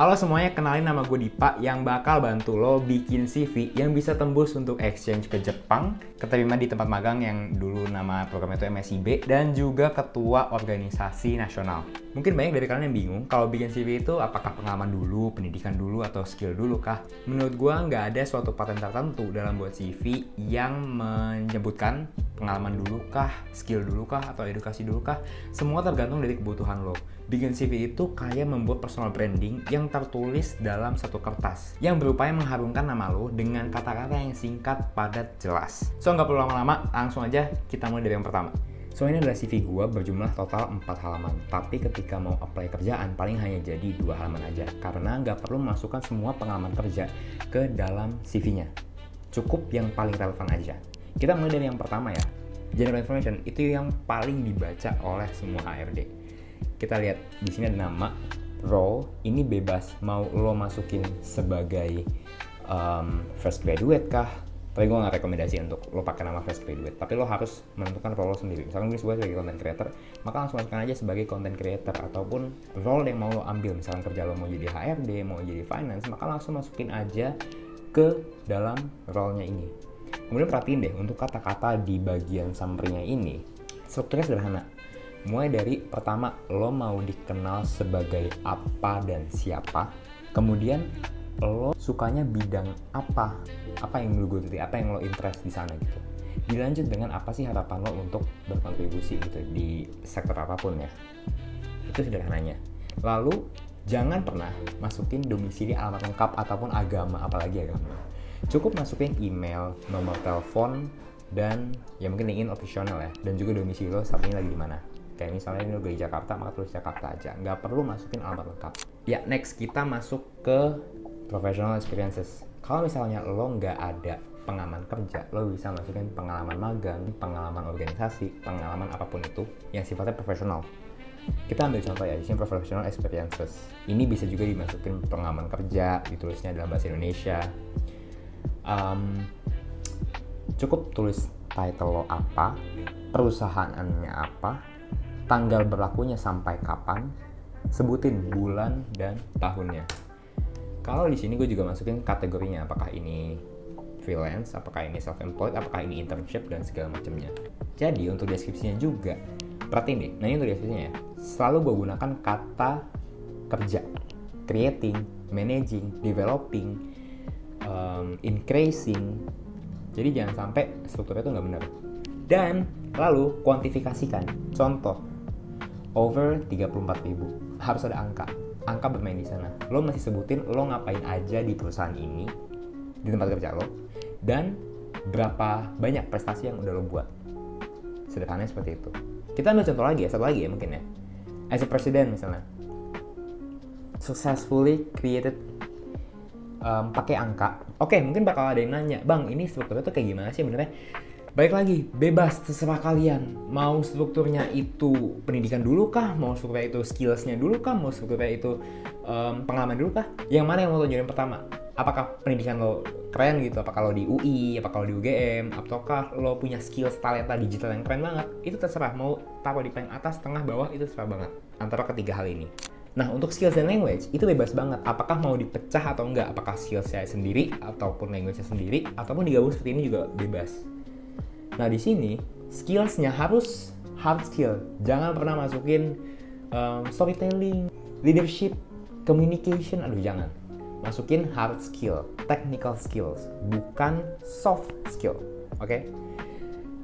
Halo semuanya, kenalin nama gue Dipa yang bakal bantu lo bikin CV yang bisa tembus untuk exchange ke Jepang, keterima di tempat magang yang dulu nama programnya itu MSIB, dan juga ketua organisasi nasional. Mungkin banyak dari kalian yang bingung, kalau bikin CV itu apakah pengalaman dulu, pendidikan dulu, atau skill dulu kah? Menurut gue nggak ada suatu paten tertentu dalam buat CV yang menyebutkan pengalaman dulu kah, skill dulu kah, atau edukasi dulu kah. Semua tergantung dari kebutuhan lo. Bikin CV itu kayak membuat personal branding yang tertulis dalam satu kertas yang berupaya mengharumkan nama lo dengan kata-kata yang singkat, padat, jelas. So nggak perlu lama-lama, langsung aja kita mulai dari yang pertama. So ini adalah CV gue berjumlah total 4 halaman, tapi ketika mau apply kerjaan paling hanya jadi 2 halaman aja karena nggak perlu memasukkan semua pengalaman kerja ke dalam CV-nya. Cukup yang paling relevan aja. Kita mulai dari yang pertama ya. General information itu yang paling dibaca oleh semua HRD. Kita lihat di sini ada nama, role, ini bebas mau lo masukin sebagai fresh graduate kah? Tapi gue nggak rekomendasi untuk lo pakai nama fresh graduate, tapi lo harus menentukan role lo sendiri. Misalkan gue sebagai content creator, maka langsung masukkan aja sebagai content creator, ataupun role yang mau lo ambil. Misalkan kerja lo mau jadi HRD, mau jadi finance, maka langsung masukin aja ke dalam role-nya ini. Kemudian perhatiin deh, untuk kata-kata di bagian summary-nya ini, strukturnya sederhana. Mulai dari pertama, lo mau dikenal sebagai apa dan siapa. Kemudian, lo sukanya bidang apa yang lo geluti, apa yang lo interest di sana gitu. Dilanjut dengan apa sih harapan lo untuk berkontribusi gitu di sektor apapun ya. Itu sederhananya. Lalu, jangan pernah masukin domisili, alamat lengkap, ataupun agama, apalagi agama. Cukup masukin email, nomor telepon, dan ya mungkin LinkedIn official ya. Dan juga domisili lo saat ini lagi di mana. Kayak misalnya ini lo di Jakarta, maka tulis Jakarta aja. Nggak perlu masukin alamat lengkap. Ya, next kita masuk ke professional experiences. Kalau misalnya lo nggak ada pengalaman kerja, lo bisa masukin pengalaman magang, pengalaman organisasi, pengalaman apapun itu yang sifatnya profesional. Kita ambil contoh ya, di sini professional experiences. Ini bisa juga dimasukin pengalaman kerja, ditulisnya dalam bahasa Indonesia. Cukup tulis title lo apa, perusahaannya apa, tanggal berlakunya sampai kapan, sebutin bulan dan tahunnya. Kalau di sini gue juga masukin kategorinya, apakah ini freelance, apakah ini self-employed, apakah ini internship, dan segala macamnya. Jadi untuk deskripsinya juga, perhatiin deh, nah ini untuk deskripsinya ya, selalu gue gunakan kata kerja, creating, managing, developing, increasing. Jadi jangan sampai strukturnya itu nggak benar. Dan lalu kuantifikasikan, contoh, over 34.000, harus ada angka bermain di sana. Lo masih sebutin lo ngapain aja di perusahaan ini, di tempat kerja lo, dan berapa banyak prestasi yang udah lo buat. Sederhananya seperti itu. Kita ambil contoh lagi ya, satu lagi ya mungkin ya. As a president misalnya, successfully created, pakai angka. Oke, mungkin bakal ada yang nanya, bang ini strukturnya tuh kayak gimana sih benernya? Baik lagi, bebas, terserah kalian. Mau strukturnya itu pendidikan dulu kah? Mau strukturnya itu skills-nya dulu kah? Mau strukturnya itu pengalaman dulu kah? Yang mana yang mau tunjukin pertama? Apakah pendidikan lo keren gitu? Apakah lo di UI? Apakah lo di UGM? Ataukah lo punya skills talenta digital yang keren banget? Itu terserah. Mau taruh di paling atas, tengah, bawah, itu terserah banget. Antara ketiga hal ini. Nah, untuk skills dan language, itu bebas banget. Apakah mau dipecah atau enggak? Apakah skills-nya sendiri, ataupun language-nya sendiri, ataupun digabung seperti ini juga bebas. Nah di sini skills-nya harus hard skill. Jangan pernah masukin storytelling, leadership, communication. Aduh jangan. Masukin hard skill, technical skills, bukan soft skill. Oke?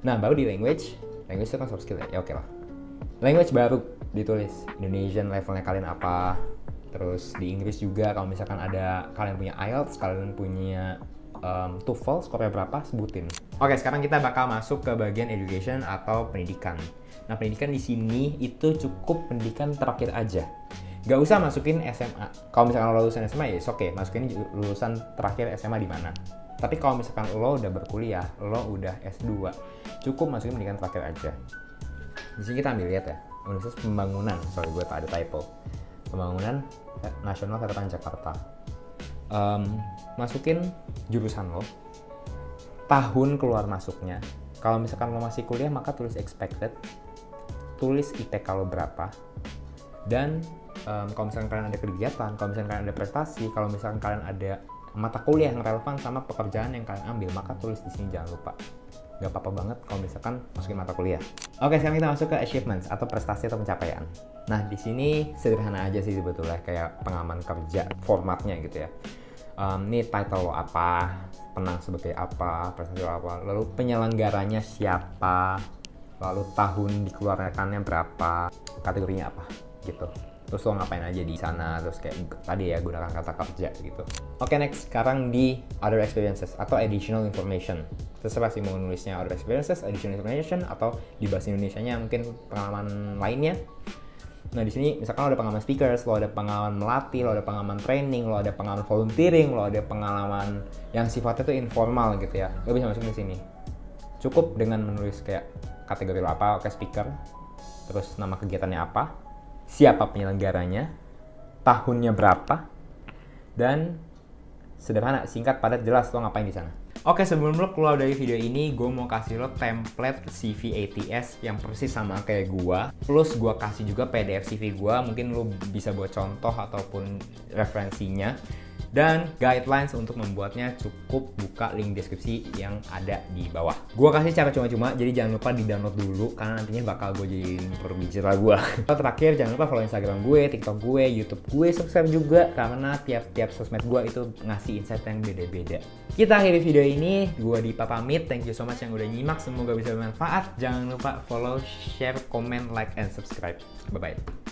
Nah baru di language itu kan soft skill ya. Ya oke lah. Language baru ditulis Indonesian levelnya kalian apa. Terus di Inggris juga kalau misalkan ada kalian punya IELTS, kalian punya TOEFL, skornya berapa, sebutin. Oke, sekarang kita bakal masuk ke bagian education atau pendidikan. Nah, pendidikan di sini itu cukup pendidikan terakhir aja. Gak usah masukin SMA. Kalau misalkan lo lulusan SMA ya oke, masukin lulusan terakhir SMA di mana. Tapi kalau misalkan lo udah berkuliah, lo udah S2, cukup masukin pendidikan terakhir aja. Di sini kita ambil lihat ya, Universitas Pembangunan. Sorry, gue tak ada typo. Pembangunan Nasional Veteran Jakarta. Masukin jurusan lo, tahun keluar masuknya. Kalau misalkan lo masih kuliah, maka tulis expected, tulis IPK lo berapa, dan Kalau misalkan kalian ada kegiatan, kalau misalkan kalian ada prestasi, kalau misalkan kalian ada mata kuliah yang relevan sama pekerjaan yang kalian ambil, maka tulis di sini, jangan lupa. Gak apa-apa banget kalau misalkan masukin mata kuliah. Oke, sekarang kita masuk ke achievements atau prestasi atau pencapaian. Nah, di sini sederhana aja sih sebetulnya, kayak pengalaman kerja, formatnya gitu ya. Ini title lo apa, penang sebagai apa, prestasi lo apa, lalu penyelenggaranya siapa, lalu tahun dikeluarkannya berapa, kategorinya apa gitu. Terus lo ngapain aja di sana, terus kayak tadi ya gunakan kata kerja gitu. Oke, next, sekarang di other experiences atau additional information. Terserah sih mau nulisnya other experiences, additional information, atau di bahasa Indonesianya mungkin pengalaman lainnya. Nah, di sini misalkan lo ada pengalaman speakers, lo ada pengalaman melatih, lo ada pengalaman training, lo ada pengalaman volunteering, lo ada pengalaman yang sifatnya tuh informal gitu ya. Lo bisa masukin di sini. Cukup dengan menulis kayak kategori lo apa, oke, speaker, terus nama kegiatannya apa, siapa penyelenggaranya, tahunnya berapa, dan sederhana, singkat, padat, jelas lo ngapain di sana. Oke, sebelum lo keluar dari video ini, gue mau kasih lo template CV ATS yang persis sama kayak gue. Plus gue kasih juga PDF CV gue, mungkin lo bisa buat contoh ataupun referensinya. Dan guidelines untuk membuatnya, cukup buka link deskripsi yang ada di bawah. Gue kasih cara cuma-cuma, jadi jangan lupa di-download dulu karena nantinya bakal gue jadiin produk digital gue. Terakhir, jangan lupa follow Instagram gue, TikTok gue, YouTube gue, subscribe juga karena tiap sosmed gue itu ngasih insight yang beda-beda. Kita akhiri video ini, gue Dipa pamit. Thank you so much yang udah nyimak, semoga bisa bermanfaat. Jangan lupa follow, share, comment, like, and subscribe. Bye-bye.